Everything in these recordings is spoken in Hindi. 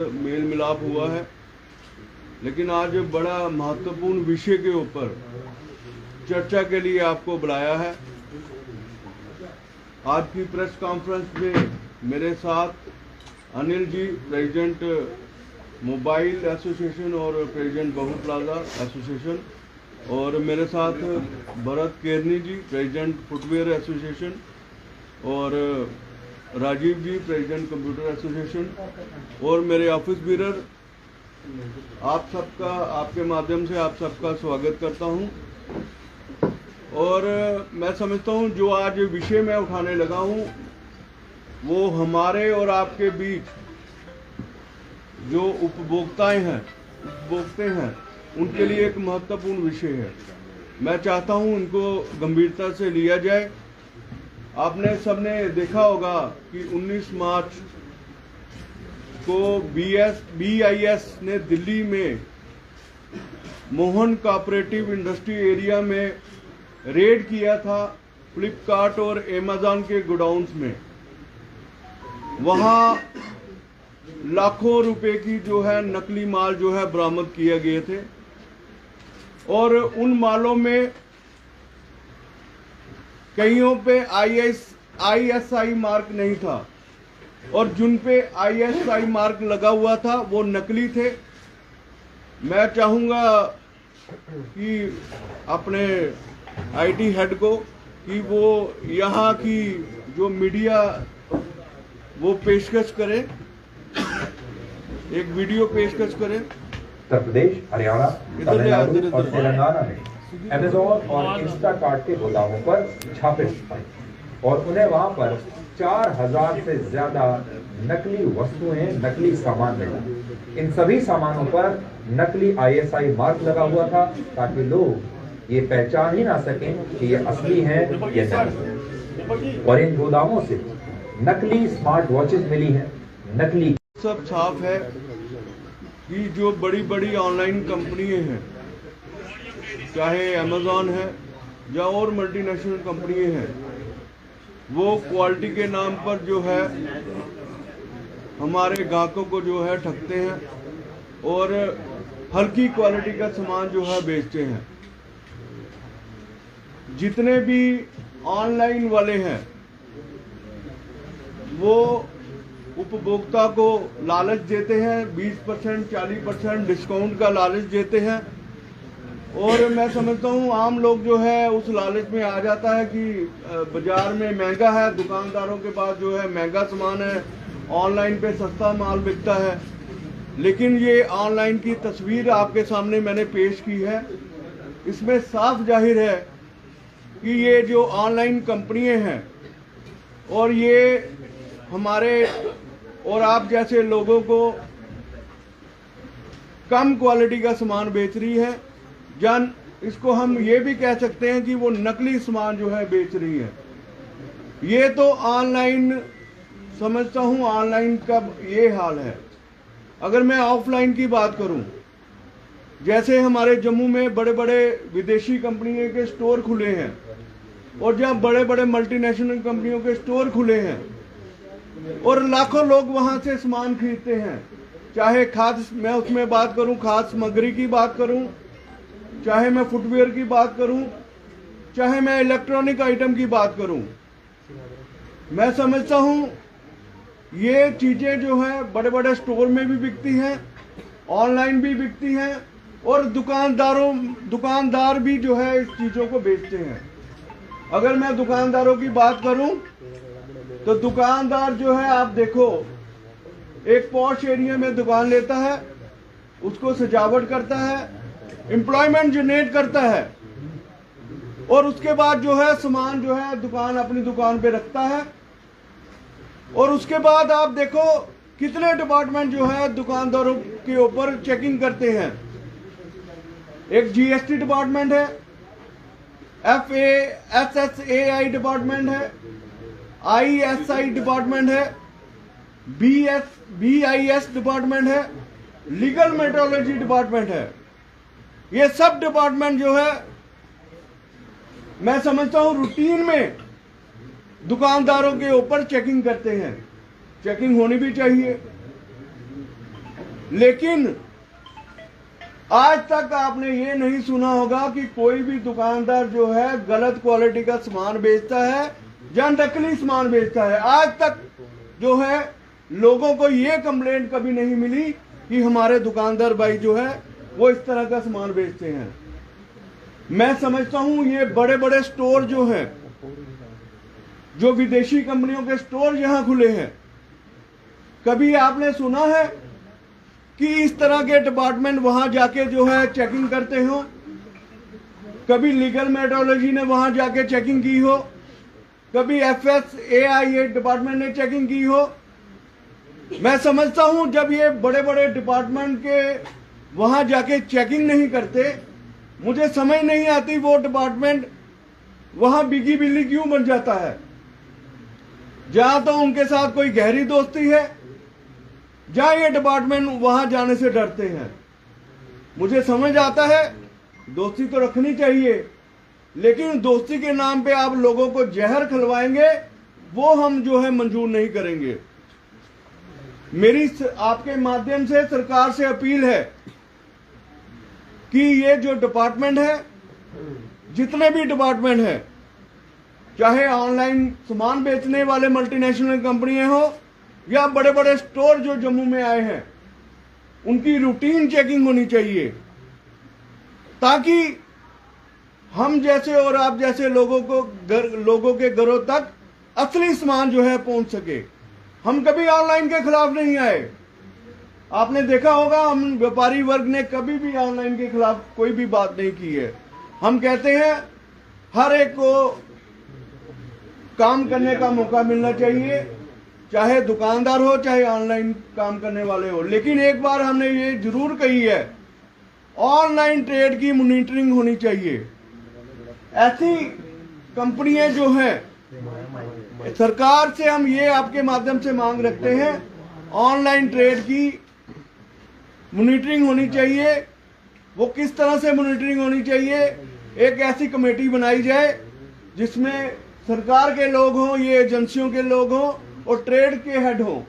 मेल मिलाप हुआ है, लेकिन आज बड़ा महत्वपूर्ण विषय के ऊपर चर्चा के लिए आपको बुलाया है। आज की प्रेस कॉन्फ्रेंस में मेरे साथ Anil ji, president mobile association और प्रेसिडेंट बहु प्लाजा एसोसिएशन, और मेरे साथ भरत केरनी जी, प्रेसिडेंट फुटवेयर एसोसिएशन, और राजीव जी, प्रेसिडेंट कंप्यूटर एसोसिएशन, और मेरे ऑफिस बीरर। आप सबका, आपके माध्यम से आप सबका स्वागत करता हूं। और मैं समझता हूं जो आज विषय मैं उठाने लगा हूं वो हमारे और आपके बीच जो उपभोक्ताएं हैं, उपभोक्ता हैं, उनके लिए एक महत्वपूर्ण विषय है। मैं चाहता हूं इनको गंभीरता से लिया जाए। आपने सबने देखा होगा कि 19 मार्च को BIS ने दिल्ली में मोहन कोऑपरेटिव इंडस्ट्री एरिया में रेड किया था, फ्लिपकार्ट और अमेज़न के गोडाउन्स में। वहां लाखों रुपए की जो है नकली माल जो है बरामद किए गए थे, और उन मालों में कईयों पे ISI मार्क नहीं था, और जिन पे ISI मार्क लगा हुआ था वो नकली थे। मैं चाहूँगा कि अपने IT हेड को कि वो यहाँ की जो मीडिया वो पेशकश करे, एक वीडियो पेशकश करे। उत्तर प्रदेश, हरियाणा, तमिलनाडु और तेलंगाना में अमेज़न और इंस्टाकार्ट के गोदामों पर छापे पड़े और उन्हें वहां पर 4000 से ज्यादा नकली वस्तुएं, नकली सामान मिला। इन सभी सामानों पर नकली ISI मार्क लगा हुआ था ताकि लोग ये पहचान ही ना सकें कि ये असली हैं या नहीं। और इन गोदामों से नकली स्मार्ट वॉचेस मिली हैं, नकली। सब साफ है कि जो बड़ी बड़ी ऑनलाइन कंपनियां हैं, चाहे अमेज़न है या और मल्टीनेशनल कंपनियां हैं, वो क्वालिटी के नाम पर जो है हमारे ग्राहकों को जो है ठगते हैं और हल्की क्वालिटी का सामान जो है बेचते हैं। जितने भी ऑनलाइन वाले हैं वो उपभोक्ता को लालच देते हैं, 20% 40% डिस्काउंट का लालच देते हैं, और मैं समझता हूँ आम लोग जो है उस लालच में आ जाता है कि बाजार में महंगा है, दुकानदारों के पास जो है महंगा सामान है, ऑनलाइन पे सस्ता माल बिकता है। लेकिन ये ऑनलाइन की तस्वीर आपके सामने मैंने पेश की है, इसमें साफ जाहिर है कि ये जो ऑनलाइन कंपनियां हैं और ये हमारे और आप जैसे लोगों को कम क्वालिटी का सामान बेच रही है। इसको हम ये भी कह सकते हैं कि वो नकली सामान जो है बेच रही है। ये तो ऑनलाइन समझता हूँ, ऑनलाइन का ये हाल है। अगर मैं ऑफलाइन की बात करूं, जैसे हमारे जम्मू में बड़े बड़े विदेशी कंपनियों के स्टोर खुले हैं और जहाँ बड़े बड़े मल्टीनेशनल कंपनियों के स्टोर खुले हैं और लाखों लोग वहां से सामान खरीदते हैं, चाहे खाद्य, मैं उसमें बात करूं, खाद्य सामग्री की बात करूं, चाहे मैं फुटवेयर की बात करूं, चाहे मैं इलेक्ट्रॉनिक आइटम की बात करूं। मैं समझता हूं ये चीजें जो है बड़े बड़े स्टोर में भी बिकती हैं, ऑनलाइन भी बिकती हैं, और दुकानदार भी जो है इस चीजों को बेचते हैं। अगर मैं दुकानदारों की बात करूं तो दुकानदार जो है, आप देखो, एक पॉश एरिया में दुकान लेता है, उसको सजावट करता है, एम्प्लॉयमेंट जनरेट करता है, और उसके बाद जो है सामान जो है दुकान अपनी दुकान पे रखता है। और उसके बाद आप देखो कितने डिपार्टमेंट जो है दुकानदारों के ऊपर चेकिंग करते हैं। एक GST डिपार्टमेंट है, FSSAI डिपार्टमेंट है, ISI डिपार्टमेंट है, BIS डिपार्टमेंट है, लीगल मेट्रोलॉजी डिपार्टमेंट है। ये सब डिपार्टमेंट जो है मैं समझता हूं रूटीन में दुकानदारों के ऊपर चेकिंग करते हैं। चेकिंग होनी भी चाहिए। लेकिन आज तक आपने ये नहीं सुना होगा कि कोई भी दुकानदार जो है गलत क्वालिटी का सामान बेचता है या नकली सामान बेचता है। आज तक जो है लोगों को ये कंप्लेंट कभी नहीं मिली कि हमारे दुकानदार भाई जो है वो इस तरह का सामान बेचते हैं। मैं समझता हूं ये बड़े बड़े स्टोर जो हैं, जो विदेशी कंपनियों के स्टोर यहां खुले हैं, कभी आपने सुना है कि इस तरह के डिपार्टमेंट वहां जाके जो है चेकिंग करते हो? कभी लीगल मेट्रोलॉजी ने वहां जाके चेकिंग की हो? कभी FSAI डिपार्टमेंट ने चेकिंग की हो? मैं समझता हूं जब ये बड़े बड़े डिपार्टमेंट के वहां जाके चेकिंग नहीं करते, मुझे समझ नहीं आती वो डिपार्टमेंट वहां बिगी बिल्ली क्यों बन जाता है। जहां तो उनके साथ कोई गहरी दोस्ती है, जहां ये डिपार्टमेंट वहां जाने से डरते हैं। मुझे समझ आता है दोस्ती तो रखनी चाहिए, लेकिन दोस्ती के नाम पे आप लोगों को जहर खिलवाएंगे, वो हम जो है मंजूर नहीं करेंगे। मेरी आपके माध्यम से सरकार से अपील है कि ये जो डिपार्टमेंट है, जितने भी डिपार्टमेंट है, चाहे ऑनलाइन सामान बेचने वाले मल्टीनेशनल कंपनियां हो या बड़े बड़े स्टोर जो जम्मू में आए हैं, उनकी रूटीन चेकिंग होनी चाहिए, ताकि हम जैसे और आप जैसे लोगों के घरों तक असली सामान जो है पहुंच सके। हम कभी ऑनलाइन के खिलाफ नहीं आए। आपने देखा होगा हम व्यापारी वर्ग ने कभी भी ऑनलाइन के खिलाफ कोई भी बात नहीं की है। हम कहते हैं हर एक को काम करने का मौका मिलना चाहिए, चाहे दुकानदार हो चाहे ऑनलाइन काम करने वाले हो। लेकिन एक बार हमने ये जरूर कही है, ऑनलाइन ट्रेड की मॉनिटरिंग होनी चाहिए। ऐसी कंपनियां जो हैं, सरकार से हम ये आपके माध्यम से मांग रखते हैं, ऑनलाइन ट्रेड की मॉनिटरिंग होनी चाहिए। वो किस तरह से मॉनिटरिंग होनी चाहिए? एक ऐसी कमेटी बनाई जाए जिसमें सरकार के लोग हों, ये एजेंसियों के लोग हों और ट्रेड के हेड हों,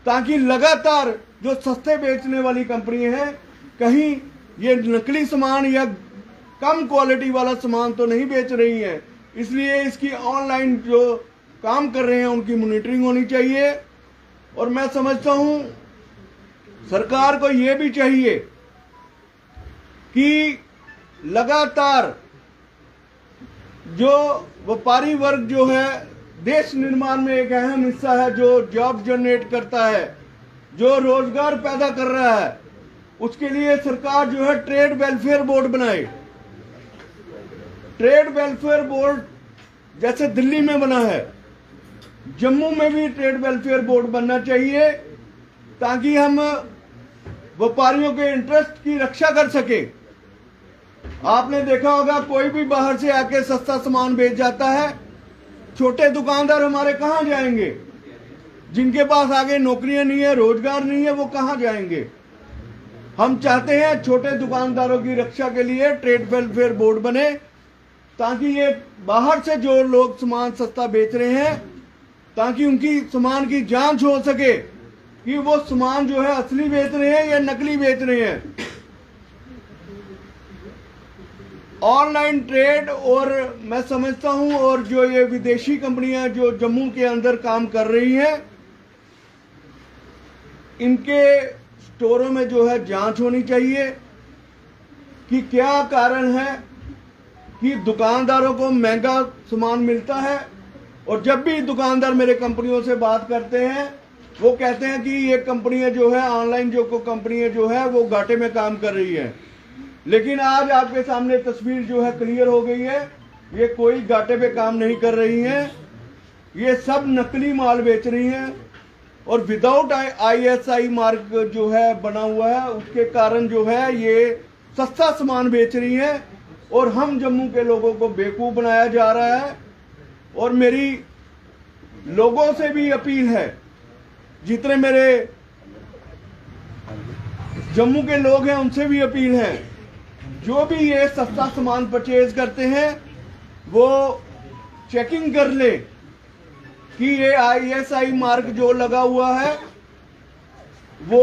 ताकि लगातार जो सस्ते बेचने वाली कंपनियां हैं, कहीं ये नकली सामान या कम क्वालिटी वाला सामान तो नहीं बेच रही हैं। इसलिए इसकी ऑनलाइन जो काम कर रहे हैं उनकी मॉनिटरिंग होनी चाहिए। और मैं समझता हूं सरकार को यह भी चाहिए कि लगातार जो व्यापारी वर्ग जो है देश निर्माण में एक अहम हिस्सा है, जो जॉब जनरेट करता है, जो रोजगार पैदा कर रहा है, उसके लिए सरकार जो है ट्रेड वेलफेयर बोर्ड बनाए। ट्रेड वेलफेयर बोर्ड जैसे दिल्ली में बना है, जम्मू में भी ट्रेड वेलफेयर बोर्ड बनना चाहिए, ताकि हम व्यापारियों के इंटरेस्ट की रक्षा कर सके। आपने देखा होगा कोई भी बाहर से आके सस्ता सामान बेच जाता है, छोटे दुकानदार हमारे कहां जाएंगे? जिनके पास आगे नौकरियां नहीं है, रोजगार नहीं है, वो कहां जाएंगे? हम चाहते हैं छोटे दुकानदारों की रक्षा के लिए ट्रेड वेलफेयर बोर्ड बने, ताकि ये बाहर से जो लोग सामान सस्ता बेच रहे हैं, ताकि उनकी सामान की जांच हो सके कि वो सामान जो है असली बेच रहे हैं या नकली बेच रहे हैं। ऑनलाइन ट्रेड, और मैं समझता हूं, और जो ये विदेशी कंपनियां जो जम्मू के अंदर काम कर रही हैं, इनके स्टोरों में जो है जांच होनी चाहिए कि क्या कारण है कि दुकानदारों को महंगा सामान मिलता है, और जब भी दुकानदार मेरे कंपनियों से बात करते हैं वो कहते हैं कि ये कंपनियां जो है ऑनलाइन जो कंपनियां जो है वो घाटे में काम कर रही है। लेकिन आज आपके सामने तस्वीर जो है क्लियर हो गई है, ये कोई घाटे पे काम नहीं कर रही हैं, ये सब नकली माल बेच रही हैं, और विदाउट ISI मार्क जो है बना हुआ है, उसके कारण जो है ये सस्ता सामान बेच रही हैं, और हम जम्मू के लोगों को बेवकूफ बनाया जा रहा है। और मेरी लोगों से भी अपील है, जितने मेरे जम्मू के लोग हैं उनसे भी अपील है, जो भी ये सस्ता सामान परचेज करते हैं वो चेकिंग कर ले कि ये ISI मार्क जो लगा हुआ है वो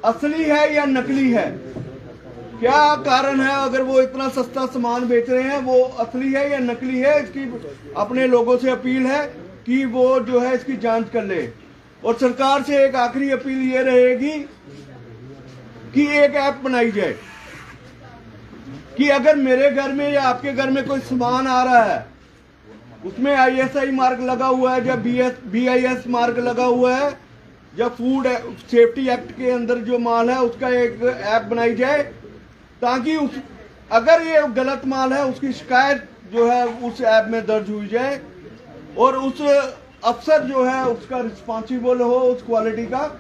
असली है या नकली है, क्या कारण है अगर वो इतना सस्ता सामान बेच रहे हैं, वो असली है या नकली है। इसकी अपने लोगों से अपील है कि वो जो है इसकी जांच कर ले। और सरकार से एक आखिरी अपील ये रहेगी कि एक ऐप बनाई जाए कि अगर मेरे घर में या आपके घर में कोई सामान आ रहा है, उसमें ISI मार्क लगा हुआ है या BIS मार्क लगा हुआ है या फूड सेफ्टी एक्ट के अंदर जो माल है उसका एक ऐप बनाई जाए, ताकि अगर ये गलत माल है उसकी शिकायत जो है उस ऐप में दर्ज हुई जाए और उस अफसर जो है उसका रिस्पॉन्सिबल हो उस क्वालिटी का।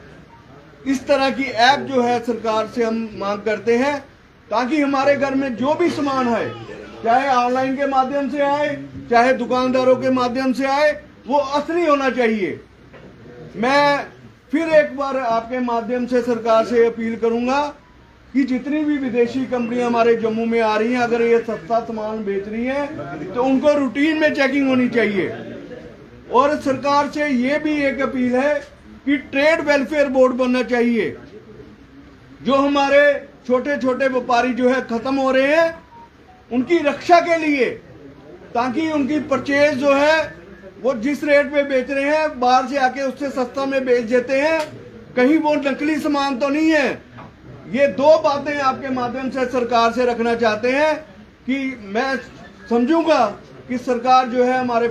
इस तरह की ऐप जो है सरकार से हम मांग करते हैं, ताकि हमारे घर में जो भी सामान है, चाहे ऑनलाइन के माध्यम से आए चाहे दुकानदारों के माध्यम से आए, वो असली होना चाहिए। मैं फिर एक बार आपके माध्यम से सरकार से अपील करूंगा कि जितनी भी विदेशी कंपनियां हमारे जम्मू में आ रही हैं, अगर ये सस्ता सामान बेच रही हैं तो उनको रूटीन में चेकिंग होनी चाहिए। और सरकार से ये भी एक अपील है कि ट्रेड वेलफेयर बोर्ड बनना चाहिए। जो हमारे छोटे छोटे व्यापारी जो है खत्म हो रहे हैं, उनकी रक्षा के लिए, ताकि उनकी परचेज जो है वो जिस रेट पे बेच रहे हैं बाहर से आके उससे सस्ता में बेच देते हैं, कहीं वो नकली सामान तो नहीं है। ये दो बातें आपके माध्यम से सरकार से रखना चाहते हैं कि मैं समझूंगा कि सरकार जो है हमारे